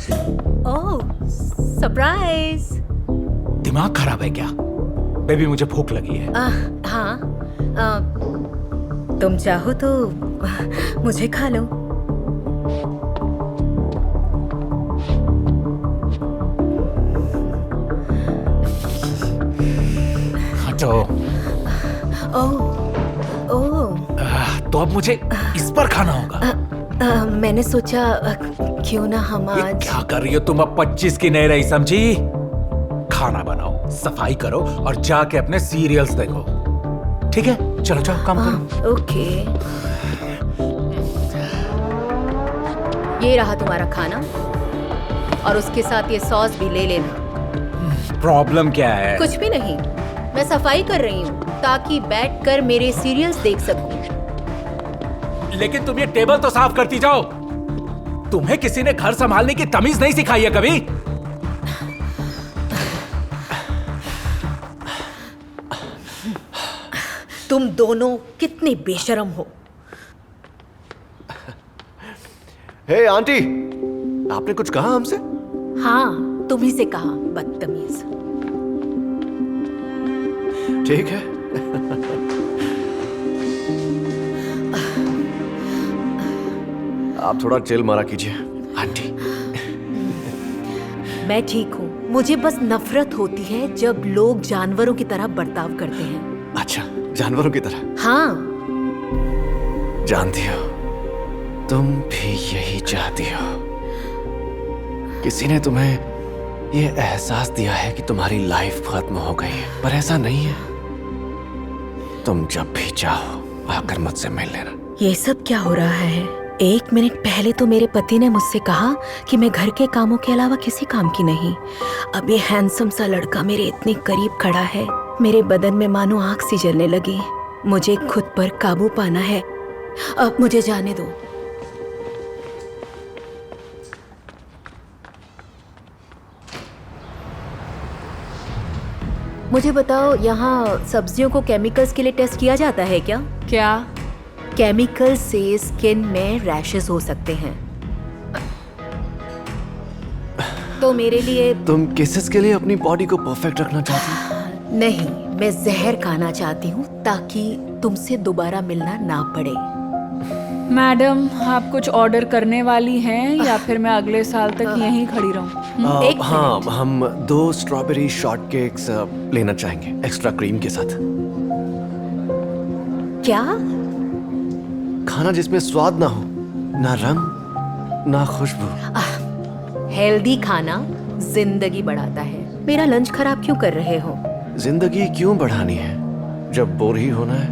ओह, surprise. दिमाग खराब है क्या? बेबी मुझे भूख लगी है। हाँ, तुम चाहो तो मुझे खा लो। हटो। ओह, ओह। तो अब मुझे इस पर खाना होगा। मैंने सोचा क्यों ना हम ये आज। क्या कर रही हो तुम? अब 25 की नहीं रही, समझी? खाना बनाओ, सफाई करो और जाके अपने सीरियल्स देखो, ठीक है? चलो जाओ, काम करो। ओके। ये रहा तुम्हारा खाना और उसके साथ ये सॉस भी ले लेना। प्रॉब्लम क्या है? कुछ भी नहीं, मैं सफाई कर रही हूँ ताकि बैठकर मेरे सीरियल्स देख सकूं। लेकिन तुम ये टेबल तो साफ करती जाओ। तुम्हें किसी ने घर संभालने की तमीज नहीं सिखाई है कभी? तुम दोनों कितने बेशर्म हो। हे आंटी, आपने कुछ कहा हमसे? हाँ, तुम्ही से कहा, बदतमीज। ठीक है। आप थोड़ा चिल मारा कीजिए आंटी। मैं ठीक हूँ, मुझे बस नफरत होती है जब लोग जानवरों की तरह बर्ताव करते हैं। अच्छा, जानवरों की तरह? हाँ। जानती हो, तुम भी यही चाहती हो। किसी ने तुम्हें ये एहसास दिया है कि तुम्हारी लाइफ खत्म हो गई है, पर ऐसा नहीं है। तुम जब भी चाहो आकर मुझसे मिल लेना। ये सब क्या हो रहा है? 1 मिनट पहले तो मेरे पति ने मुझसे कहा कि मैं घर के कामों के अलावा किसी काम की नहीं। अब ये हैंडसम सा लड़का मेरे इतने करीब खड़ा है, मेरे बदन में मानो आग सी जलने लगी। मुझे खुद पर काबू पाना है। अब मुझे जाने दो। मुझे बताओ, यहाँ सब्जियों को केमिकल्स के लिए टेस्ट किया जाता है क्या? क्या? केमिकल से स्किन में रैशेस हो सकते हैं, तो मेरे लिए। तुम केसेस के लिए अपनी बॉडी को परफेक्ट रखना चाहती हो? नहीं, मैं जहर खाना चाहती हूँ ताकि तुमसे दोबारा मिलना ना पड़े। मैडम, आप कुछ ऑर्डर करने वाली हैं या फिर मैं अगले साल तक यहीं खड़ी रहूं? एक हाँ, हम 2 स्ट्रॉबेरी शॉर्ट केक्स लेना चाहेंगे, एक्स्ट्रा क्रीम के साथ। क्या? खाना जिसमें स्वाद ना हो, ना रंग, ना खुशबू। हेल्दी खाना जिंदगी बढ़ाता है। मेरा लंच खराब क्यों कर रहे हो? जिंदगी क्यों बढ़ानी है जब बोर ही होना है?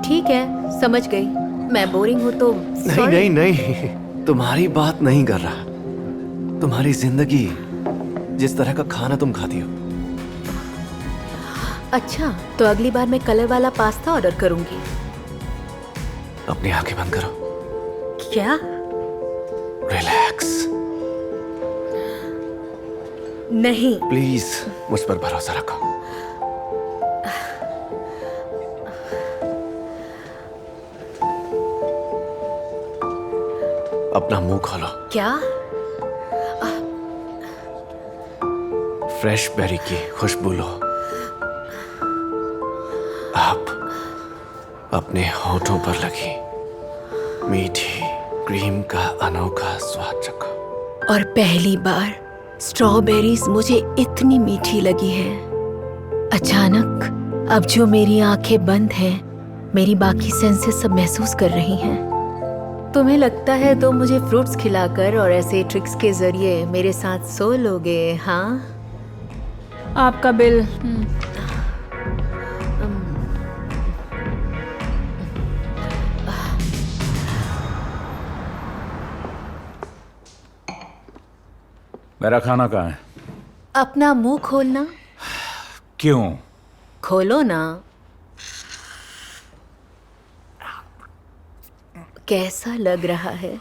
ठीक है, समझ गई। मैं बोरिंग हूँ तो नहीं sorry। नहीं नहीं, तुम्हारी बात नहीं कर रहा। तुम्हारी जिंदगी, जिस तरह का खाना तुम खाती हो। अच्छा, तो अगली बार मैं कलर वाला पास्ता ऑर्डर करूंगी। अपनी आंखें बंद करो। क्या? रिलैक्स। नहीं। प्लीज मुझ पर भरोसा रखो। अपना मुंह खोलो। क्या? फ्रेश बेरी की खुशबू लो। आप अपने होठों पर लगी मीठी क्रीम का अनोखा स्वाद चखो। और पहली बार स्ट्रॉबेरीज मुझे इतनी मीठी लगी है। अचानक अब जो मेरी आंखें बंद हैं, मेरी बाकी सेंसेस सब महसूस कर रही हैं। तुम्हें लगता है तो मुझे फ्रूट्स खिलाकर और ऐसे ट्रिक्स के जरिए मेरे साथ सो लोगे? हाँ, आपका बिल। मेरा खाना कहाँ है? अपना मुंह खोलना। क्यों? खोलो ना। कैसा लग रहा है?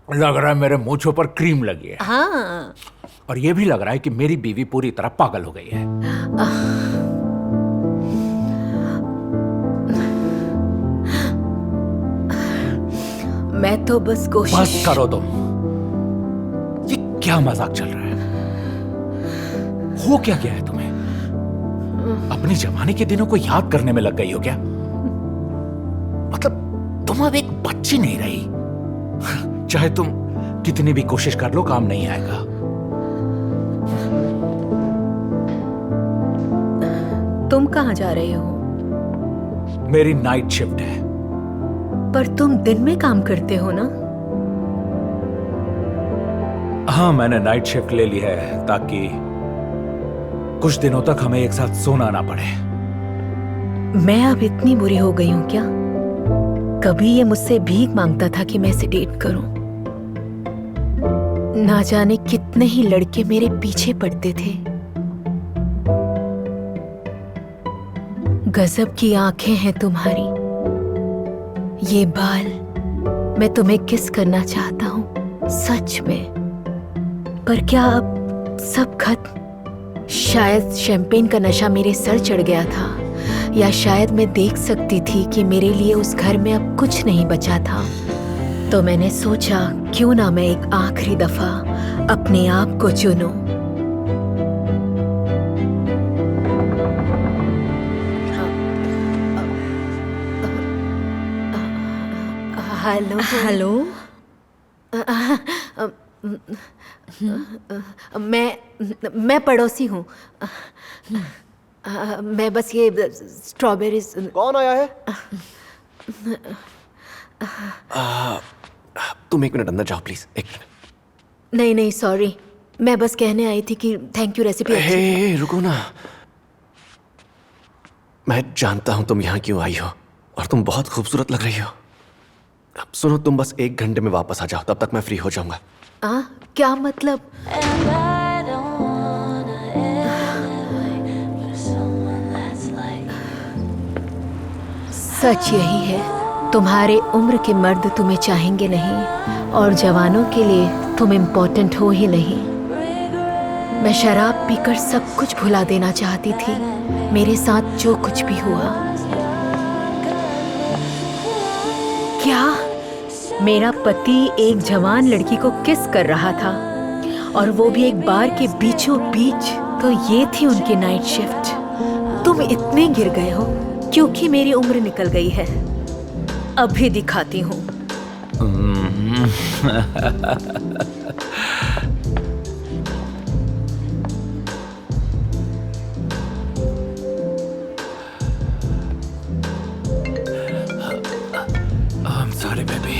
लग रहा है मेरे मूंछों पर क्रीम लगी है। हाँ। और ये भी लग रहा है कि मेरी बीवी पूरी तरह पागल हो गई है। मैं तो बस कोशिश। बस करो तुम। ये क्या मजाक चल रहा है? हो क्या गया है तुम्हें? अपनी जवानी के दिनों को याद करने में लग गई हो क्या? मतलब तुम अब एक बच्ची नहीं रही। चाहे तुम कितनी भी कोशिश कर लो, काम नहीं आएगा। तुम कहाँ जा रहे हो? मेरी नाइट शिफ्ट है। पर तुम दिन में काम करते हो ना? हाँ, मैंने नाइट शिफ्ट ले ली है ताकि कुछ दिनों तक हमें एक साथ सोना ना पड़े। मैं अब इतनी बुरी हो गई हूँ क्या? कभी ये मुझसे भीख मांगता था कि मैं इसे डेट करूं। ना जाने कितने ही लड़के मेरे पीछे पड़ते थे। गजब की आंखें हैं तुम्हारी, ये बाल। मैं तुम्हें किस करना चाहता हूं सच में। पर क्या अब सब खत्म? शायद शैंपेन का नशा मेरे सर चढ़ गया था, या शायद मैं देख सकती थी कि मेरे लिए उस घर में अब कुछ नहीं बचा था। तो मैंने सोचा क्यों ना मैं एक आखिरी दफा अपने आप को चुनूं। Hello hello. मैं पड़ोसी हूँ। मैं बस ये स्ट्रॉबेरीज। कौन आया है? तुम एक मिनट अंदर जाओ प्लीज, एक मिनट। नहीं नहीं सॉरी, मैं बस कहने आई थी कि थैंक यू, रेसिपी अच्छी। हे रुको ना, मैं जानता हूं तुम यहाँ क्यों आई हो और तुम बहुत खूबसूरत लग रही हो। अब सुनो, तुम बस 1 घंटे में वापस आ जाओ, तब तक मैं फ्री हो जाऊंगा। क्या मतलब? सच यही है, तुम्हारे उम्र के मर्द तुम्हें चाहेंगे नहीं और जवानों के लिए तुम इम्पोर्टेंट हो ही नहीं। मैं शराब पीकर सब कुछ भुला देना चाहती थी, मेरे साथ जो कुछ भी हुआ। क्या मेरा पति एक जवान लड़की को किस कर रहा था, और वो भी एक बार के बीचों बीच? तो ये थी उनकी नाइट शिफ्ट। तुम इतने गिर गए हो क्योंकि मेरी उम्र निकल गई है। अभी दिखाती हूँ। I'm sorry, baby.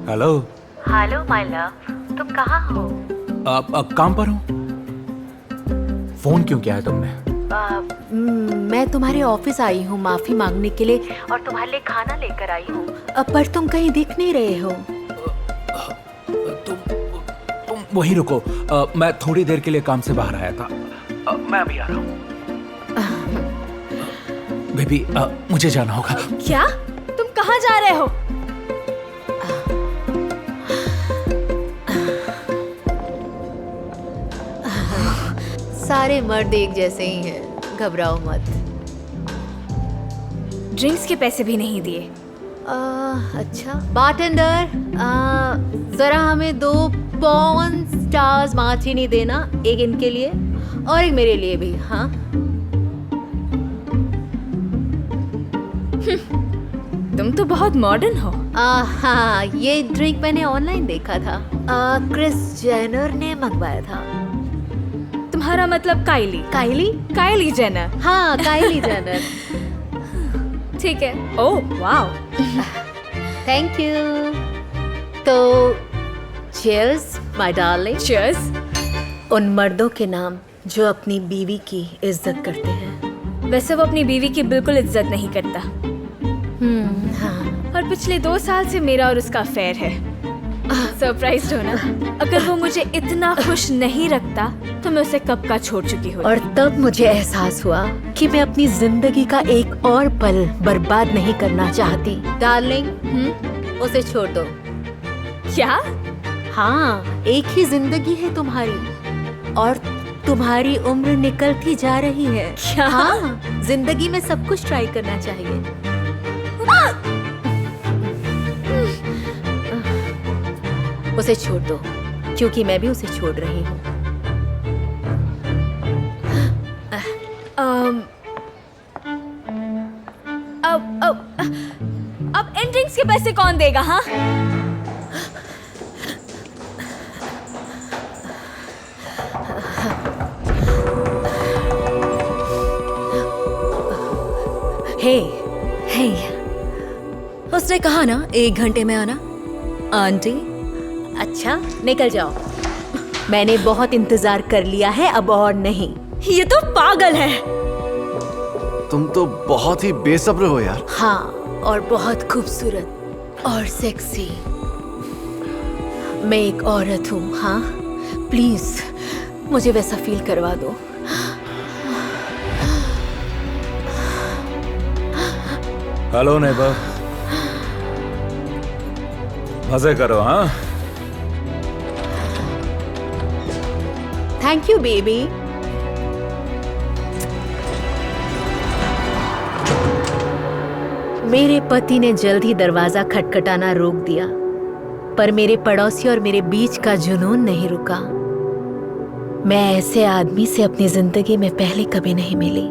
Hello. Hello my love, तुम कहाँ हो? काम पर हूँ। फोन क्यों किया है तुमने? मैं तुम्हारे ऑफिस आई हूँ माफी मांगने के लिए, और तुम्हारे लिए खाना लेकर आई हूँ। पर तुम कहीं दिख नहीं रहे हो। तुम वहीं रुको। मैं थोड़ी देर के लिए काम से बाहर आया था। मैं अभी आ रहा हूँ। बेबी, मुझे जाना होगा। क्या? तुम कहाँ जा रहे हो? सारे मर्द एक जैसे ही हैं, घबराओ मत। ड्रिंक्स के पैसे भी नहीं दिए। अच्छा बारटेंडर, जरा हमें 2 पॉन स्टार्स मार्टिनी देना, एक इनके लिए और एक मेरे लिए भी। हाँ तुम तो बहुत मॉडर्न हो। हाँ, ये ड्रिंक मैंने ऑनलाइन देखा था। क्रिस जेनर ने मंगवाया था। तुम्हारा मतलब काइली? काइली? Kylie Jenner. हाँ, काइली जेनर। ठीक है। Oh wow, thank you. तो चीयर्स माय डार्लिंग। चीयर्स। उन मर्दों के नाम जो अपनी बीवी की इज्जत करते हैं। वैसे वो अपनी बीवी की बिल्कुल इज्जत नहीं करता। हाँ। और पिछले 2 साल से मेरा और उसका अफेयर है। सरप्राइज्ड हो ना? अगर वो मुझे इतना खुश नहीं रखता तो मैं उसे कब का छोड़ चुकी होती। और तब मुझे एहसास हुआ कि मैं अपनी जिंदगी का एक और पल बर्बाद नहीं करना चाहती। डार्लिंग, उसे छोड़ दो। क्या? हाँ, एक ही जिंदगी है तुम्हारी, और तुम्हारी उम्र निकलती जा रही है। क्या? हाँ, जिंदगी में सब कुछ ट्राई करना चाहिए। उसे छोड़ दो, क्योंकि मैं भी उसे छोड़ रही हूँ। अब एंट्रिंग्स के पैसे कौन देगा? हाँ, हे, हे, उसने कहा ना 1 घंटे में आना। आंटी, अच्छा निकल जाओ। मैंने बहुत इंतजार कर लिया है, अब और नहीं। ये तो पागल है। तुम तो बहुत ही बेसब्र हो यार। हाँ, और बहुत खूबसूरत और सेक्सी। मैं एक औरत हूँ। हाँ, प्लीज मुझे वैसा फील करवा दो। हेलो नेबर, मजे करो। हाँ, थैंक यू बेबी। मेरे पति ने जल्द ही दरवाजा खटखटाना रोक दिया, पर मेरे पड़ोसी और मेरे बीच का जुनून नहीं रुका। मैं ऐसे आदमी से अपनी जिंदगी में पहले कभी नहीं मिली।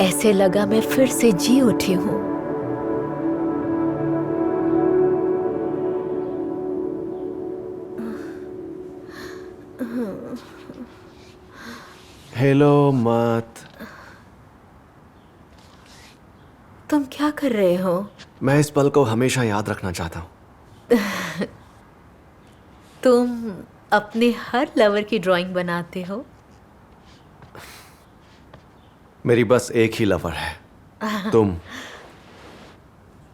ऐसे लगा मैं फिर से जी उठी हूँ। हेलो मत। तुम क्या कर रहे हो? मैं इस पल को हमेशा याद रखना चाहता हूँ। तुम अपने हर लवर की ड्राइंग बनाते हो? मेरी बस एक ही लवर है, तुम।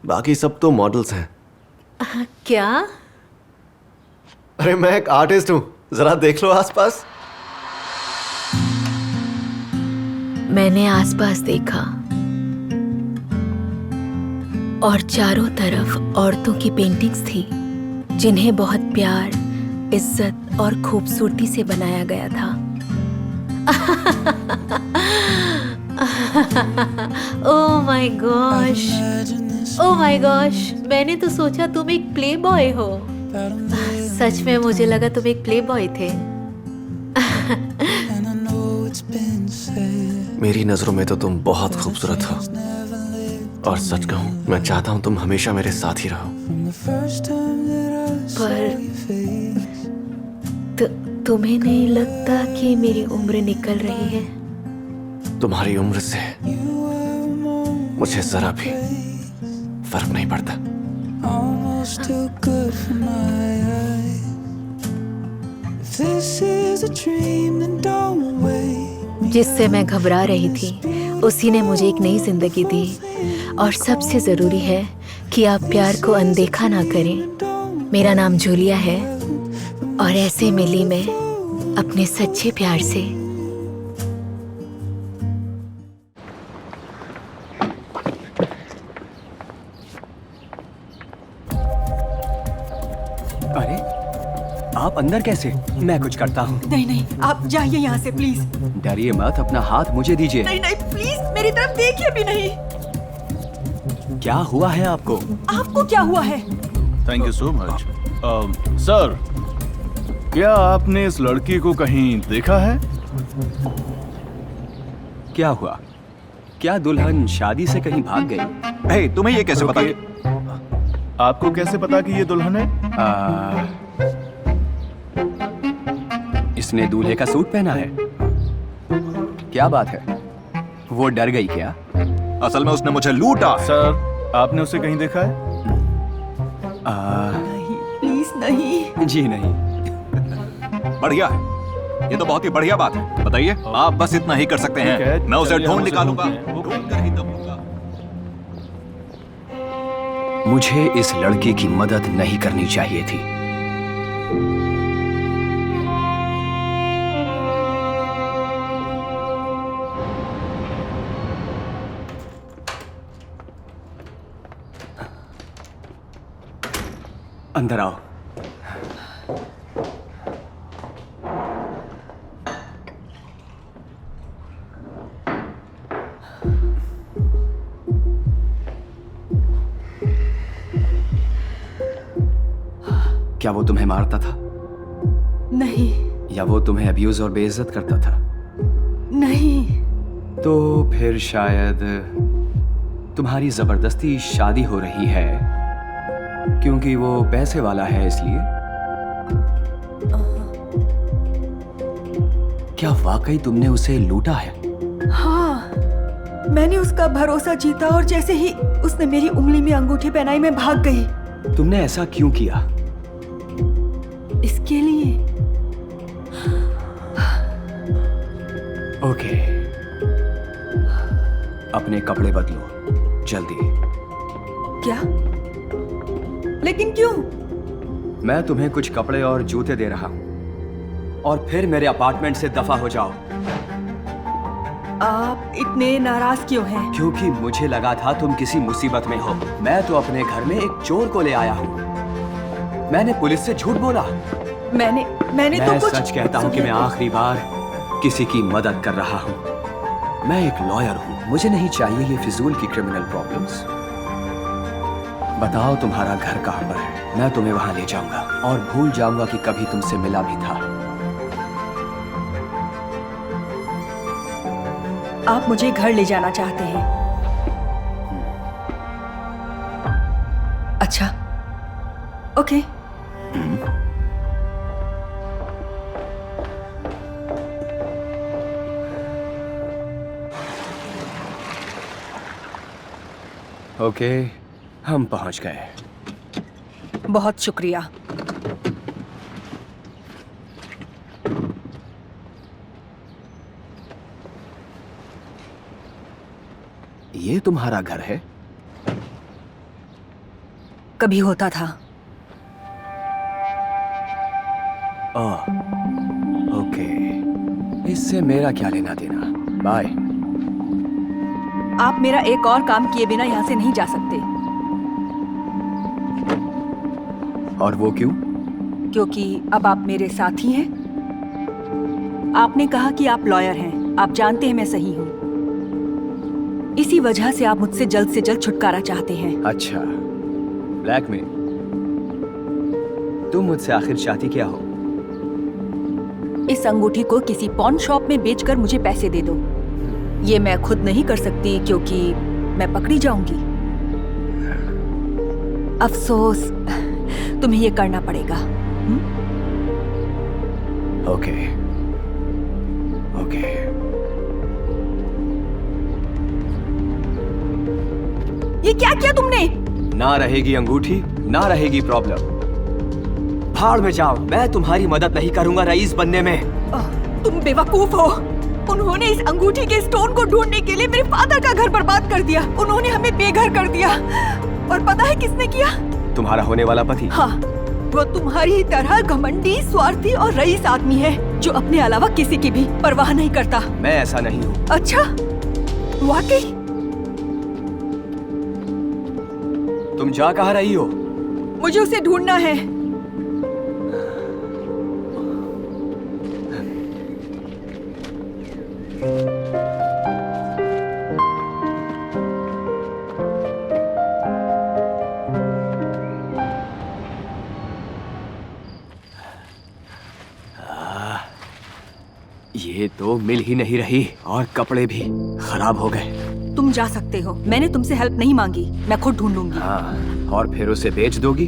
बाकी सब तो मॉडल्स हैं। क्या? अरे मैं एक आर्टिस्ट हूँ, जरा देख लो आसपास। मैंने आसपास देखा और चारों तरफ औरतों की पेंटिंग्स थी, जिन्हें बहुत प्यार, इज्जत और खूबसूरती से बनाया गया था। Oh my gosh, oh my gosh, मैंने तो सोचा तुम एक प्ले बॉय हो। सच में मुझे लगा तुम एक प्ले बॉय थे। मेरी नजरों में तो तुम बहुत खूबसूरत हो, और सच कहूं मैं चाहता हूं तुम हमेशा मेरे साथ ही रहो। पर तुम्हें नहीं लगता कि मेरी उम्र निकल रही है? तुम्हारी उम्र से मुझे जरा भी फर्क नहीं पड़ता। जिससे मैं घबरा रही थी, उसी ने मुझे एक नई जिंदगी दी। और सबसे जरूरी है कि आप प्यार को अनदेखा ना करें। मेरा नाम जूलिया है, और ऐसे मिली मैं अपने सच्चे प्यार से। अरे आप अंदर कैसे? मैं कुछ करता हूँ। नहीं नहीं, आप जाइए यहाँ से प्लीज। डरिए मत, अपना हाथ मुझे दीजिए। नहीं नहीं प्लीज, मेरी तरफ देखिए भी नहीं। क्या हुआ है आपको? आपको क्या हुआ है? Thank you so much. Sir, क्या आपने इस लड़की को कहीं देखा है? क्या हुआ? क्या दुल्हन शादी से कहीं भाग गई? हे, तुम्हें ये कैसे पता? आपको कैसे पता कि ये दुल्हन है? इसने दूल्हे का सूट पहना है। क्या बात है? वो डर गई क्या? असल में उसने मुझे लूटा। सर, आपने उसे कहीं देखा है? नहीं प्लीज नहीं। जी नहीं। बढ़िया है, ये तो बहुत ही बढ़िया बात है। बताइए, आप बस इतना ही कर सकते हैं। मैं उसे ढूंढ निकालूंगा, ढूंढ कर ही दबूंगा। मुझे इस लड़की की मदद नहीं करनी चाहिए थी। अंदर आओ। क्या वो तुम्हें मारता था नहीं या वो तुम्हें अब्यूज और बेइज्जत करता था? नहीं। तो फिर शायद तुम्हारी जबरदस्ती शादी हो रही है क्योंकि वो पैसे वाला है इसलिए? क्या वाकई तुमने उसे लूटा है? हाँ, मैंने उसका भरोसा जीता और जैसे ही उसने मेरी उंगली में अंगूठी पहनाई मैं भाग गई। तुमने ऐसा क्यों किया? इसके लिए। ओके, अपने कपड़े बदलो जल्दी। क्या? लेकिन क्यों? मैं तुम्हें कुछ कपड़े और जूते दे रहा हूं और फिर मेरे अपार्टमेंट से दफा हो जाओ। आप इतने नाराज क्यों हैं? क्योंकि मुझे लगा था तुम किसी मुसीबत में हो। मैं तो अपने घर में एक चोर को ले आया हूं। मैंने पुलिस से झूठ बोला। मैंने मैं तो कुछ सच कहता हूं कि मैं आखिरी बार किसी की मदद कर रहा हूं। मैं एक लॉयर हूं, मुझे नहीं चाहिए ये फिजूल की क्रिमिनल प्रॉब्लम्स। बताओ तुम्हारा घर कहां पर है? मैं तुम्हें वहां ले जाऊंगा और भूल जाऊंगा कि कभी तुमसे मिला भी था। आप मुझे घर ले जाना चाहते हैं? अच्छा, ओके। ओके, हम पहुंच गए। बहुत शुक्रिया। ये तुम्हारा घर है? कभी होता था। ओके, इससे मेरा क्या लेना देना? बाय। आप मेरा एक और काम किए बिना यहाँ से नहीं जा सकते। और वो क्यों? क्योंकि अब आप मेरे साथी हैं। आपने कहा कि आप लॉयर हैं। आप जानते हैं मैं सही हूँ। इसी वजह से आप मुझसे जल्द से जल्द छुटकारा चाहते हैं। अच्छा, ब्लैकमेल। तुम मुझसे आखिर चाहती क्या हो? इस अंगूठी को किसी पॉन शॉप में बेचकर मुझे पैसे दे दो। ये मैं खुद नहीं कर सकती क्योंकि मैं पकड़ी जाऊंगी। अफसोस, तुम्हें ये करना पड़ेगा। Okay, okay. ये क्या किया तुमने? ना रहेगी अंगूठी, ना रहेगी प्रॉब्लम। भाड़ में जाओ, मैं तुम्हारी मदद नहीं करूंगा रईस बनने में। तुम बेवकूफ हो। उन्होंने इस अंगूठी के स्टोन को ढूंढने के लिए मेरे फादर का घर बर्बाद कर दिया। उन्होंने हमें बेघर कर दिया। और पता है किसने किया? तुम्हारा होने वाला पति। हाँ, वो तुम्हारी ही तरह घमंडी, स्वार्थी और रईस आदमी है जो अपने अलावा किसी की भी परवाह नहीं करता। मैं ऐसा नहीं हूँ। अच्छा, वाकई? तुम जा कहाँ रही हो? मुझे उसे ढूंढना है। ये तो मिल ही नहीं रही और कपड़े भी खराब हो गए। तुम जा सकते हो। मैंने तुमसे हेल्प नहीं मांगी। मैं खुद ढूंढ लूंगी। हाँ, और फिर उसे बेच दोगी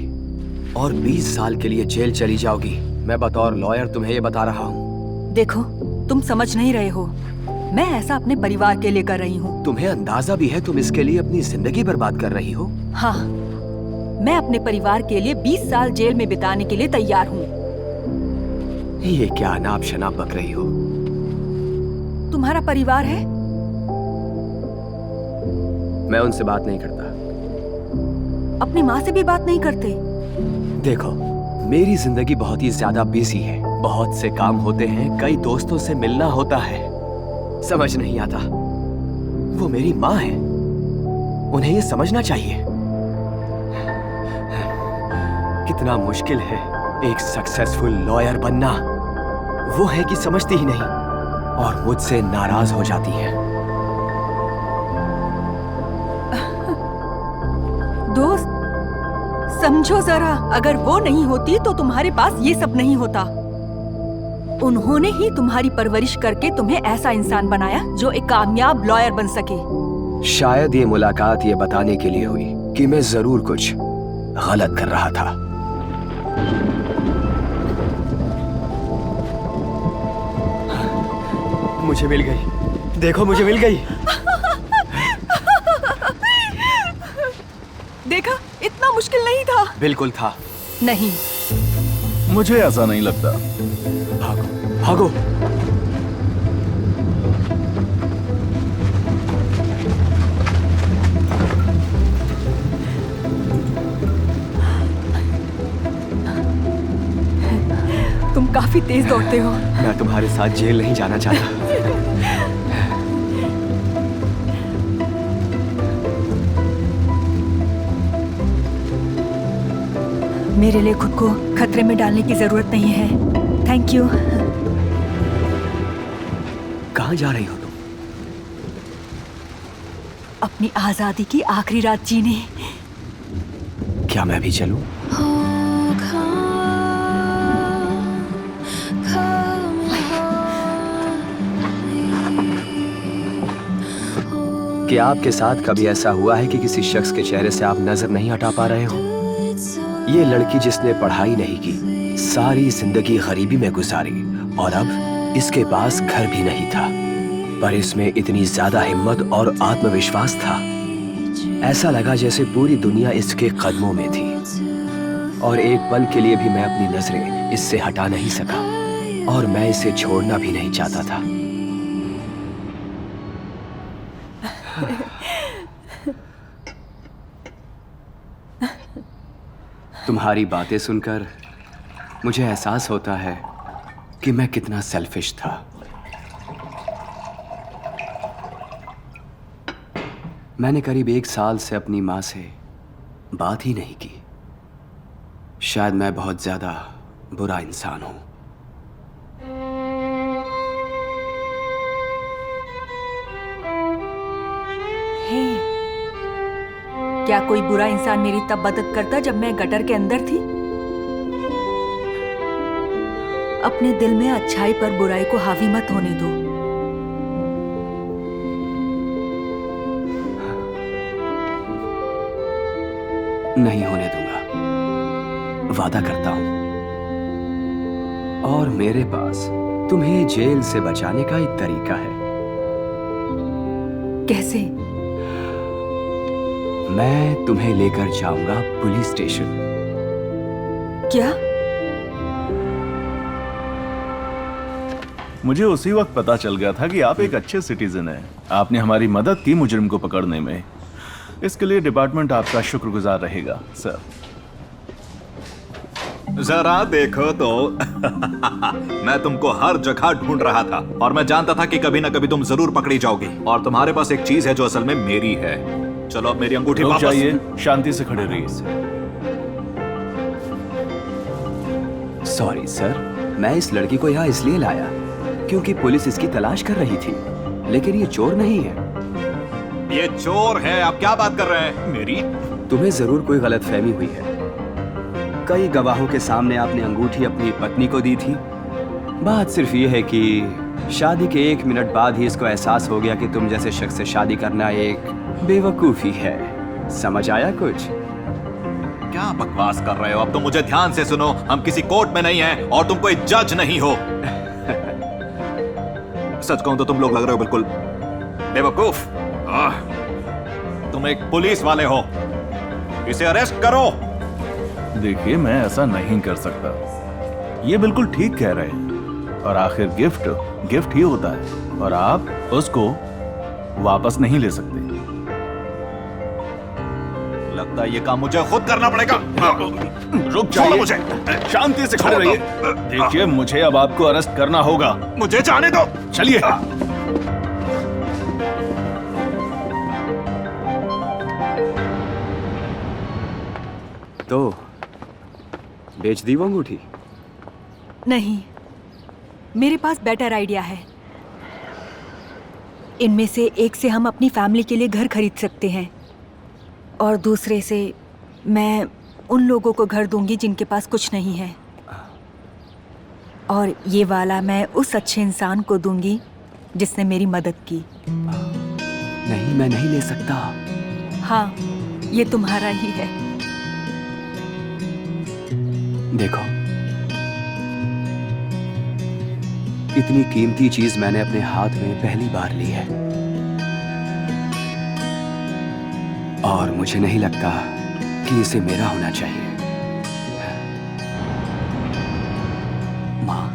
और 20 साल के लिए जेल चली जाओगी। मैं बतौर लॉयर तुम्हें ये बता रहा हूँ। देखो, तुम समझ नहीं रहे हो। मैं ऐसा अपने परिवार के लिए कर रही हूँ। तुम्हें अंदाजा भी है तुम इसके लिए अपनी जिंदगी बर्बाद कर रही हो? हाँ, मैं अपने परिवार के लिए 20 साल जेल में बिताने के लिए तैयार हूँ। ये क्या अनाप शनाप बक रही हो? तुम्हारा परिवार है? मैं उनसे बात नहीं करता। अपनी माँ से भी बात नहीं करते? देखो, मेरी जिंदगी बहुत ही ज्यादा बिजी है। बहुत से काम होते हैं, कई दोस्तों से मिलना होता है। समझ नहीं आता। वो मेरी माँ है, उन्हें ये समझना चाहिए। कितना मुश्किल है एक सक्सेसफुल लॉयर बनना। वो है कि समझती ही नहीं और मुझसे नाराज हो जाती है। समझो जरा, अगर वो नहीं होती तो तुम्हारे पास ये सब नहीं होता। उन्होंने ही तुम्हारी परवरिश करके तुम्हें ऐसा इंसान बनाया जो एक कामयाब लॉयर बन सके। शायद ये मुलाकात ये बताने के लिए हुई कि मैं जरूर कुछ गलत कर रहा था। मुझे मिल गई, देखो मुझे मिल गई। देखा, इतना मुश्किल नहीं था। बिल्कुल था। नहीं, मुझे ऐसा नहीं लगता। भागो भागो। तुम काफी तेज दौड़ते हो। मैं तुम्हारे साथ जेल नहीं जाना चाहता। मेरे लिए खुद को खतरे में डालने की जरूरत नहीं है। Thank you. कहाँ जा रही हो तुम? अपनी आजादी की आखिरी रात जीने। क्या मैं भी चलूं? क्या आपके साथ कभी ऐसा हुआ है कि किसी शख्स के चेहरे से आप नजर नहीं हटा पा रहे हो? ये लड़की जिसने पढ़ाई नहीं की, सारी जिंदगी गरीबी में गुजारी और अब इसके पास घर भी नहीं था, पर इसमें इतनी ज्यादा हिम्मत और आत्मविश्वास था। ऐसा लगा जैसे पूरी दुनिया इसके कदमों में थी और एक पल के लिए भी मैं अपनी नजरें इससे हटा नहीं सका और मैं इसे छोड़ना भी नहीं चाहता था। तुम्हारी बातें सुनकर मुझे एहसास होता है कि मैं कितना सेल्फिश था। मैंने करीब 1 साल से अपनी माँ से बात ही नहीं की। शायद मैं बहुत ज्यादा बुरा इंसान हूं। हे, क्या कोई बुरा इंसान मेरी तब मदद करता जब मैं गटर के अंदर थी? अपने दिल में अच्छाई पर बुराई को हावी मत होने दो। नहीं होने दूंगा, वादा करता हूं। और मेरे पास तुम्हें जेल से बचाने का एक तरीका है। कैसे? मैं तुम्हें लेकर जाऊंगा पुलिस स्टेशन। क्या? मुझे उसी वक्त पता चल गया था कि आप एक अच्छे सिटीजन हैं। आपने हमारी मदद की मुजरिम को पकड़ने में। इसके लिए डिपार्टमेंट आपका शुक्रगुजार रहेगा, सर। जरा देखो तो मैं तुमको हर जगह ढूंढ रहा था और मैं जानता था कि कभी ना कभी तुम जरूर पकड़ी जाओगी और तुम्हारे पास एक चीज है जो असल में मेरी है। चलो अब मेरी अंगूठी वापस। चाहिए, शांति से खड़े रहिए। सॉरी सर, मैं इस लड़की को यहाँ इसलिए लाया क्योंकि पुलिस इसकी तलाश कर रही थी, लेकिन ये चोर नहीं है। ये चोर है। आप क्या बात कर रहे हैं? मेरी? तुम्हें जरूर कोई गलतफहमी हुई है। कई गवाहों के सामने आपने अंगूठी अपनी पत्नी को दी थी। बात सिर्फ ये है कि शादी के 1 मिनट बाद ही इसको एहसास हो गया कि तुम जैसे शख्स से शादी करना एक बेवकूफी है। समझ आया कुछ? क्या बकवास कर रहे हो? अब तो मुझे ध्यान से सुनो। हम किसी कोर्ट में नहीं हैं और तुम कोई जज नहीं हो। सच कहूं तो तुम लोग लग रहे हो बिल्कुल बेवकूफ। तुम एक पुलिस वाले हो। इसे अरेस्ट करो। देखिए, मैं ऐसा नहीं कर सकता। ये बिल्कुल ठीक कह रहे हैं और आखिर गिफ्ट ही होता है और आप उसको वापस नहीं ले सकते। लगता है ये काम मुझे खुद करना पड़ेगा। रुक जाइए, मुझे शांति से खड़े रहिए। देखिए, मुझे अब आपको अरेस्ट करना होगा। मुझे जाने दो। चलिए। तो बेच दी वो अंगूठी? नहीं, मेरे पास बेटर आइडिया है। इनमें से एक से हम अपनी फैमिली के लिए घर खरीद सकते हैं और दूसरे से मैं उन लोगों को घर दूंगी जिनके पास कुछ नहीं है, और ये वाला मैं उस अच्छे इंसान को दूंगी जिसने मेरी मदद की। नहीं, मैं नहीं ले सकता। हाँ, ये तुम्हारा ही है। देखो, इतनी कीमती चीज मैंने अपने हाथ में पहली बार ली है, और मुझे नहीं लगता कि इसे मेरा होना चाहिए। माँ,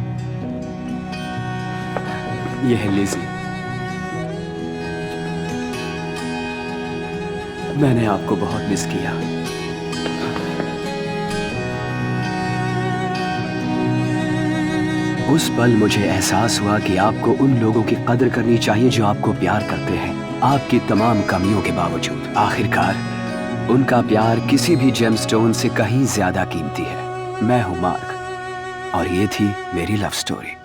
ये है लिज़ी। मैंने आपको बहुत मिस किया। उस पल मुझे एहसास हुआ कि आपको उन लोगों की कदर करनी चाहिए जो आपको प्यार करते हैं, आपकी तमाम कमियों के बावजूद। आखिरकार उनका प्यार किसी भी जेमस्टोन से कहीं ज्यादा कीमती है। मैं हूं मार्क, और ये थी मेरी लव स्टोरी।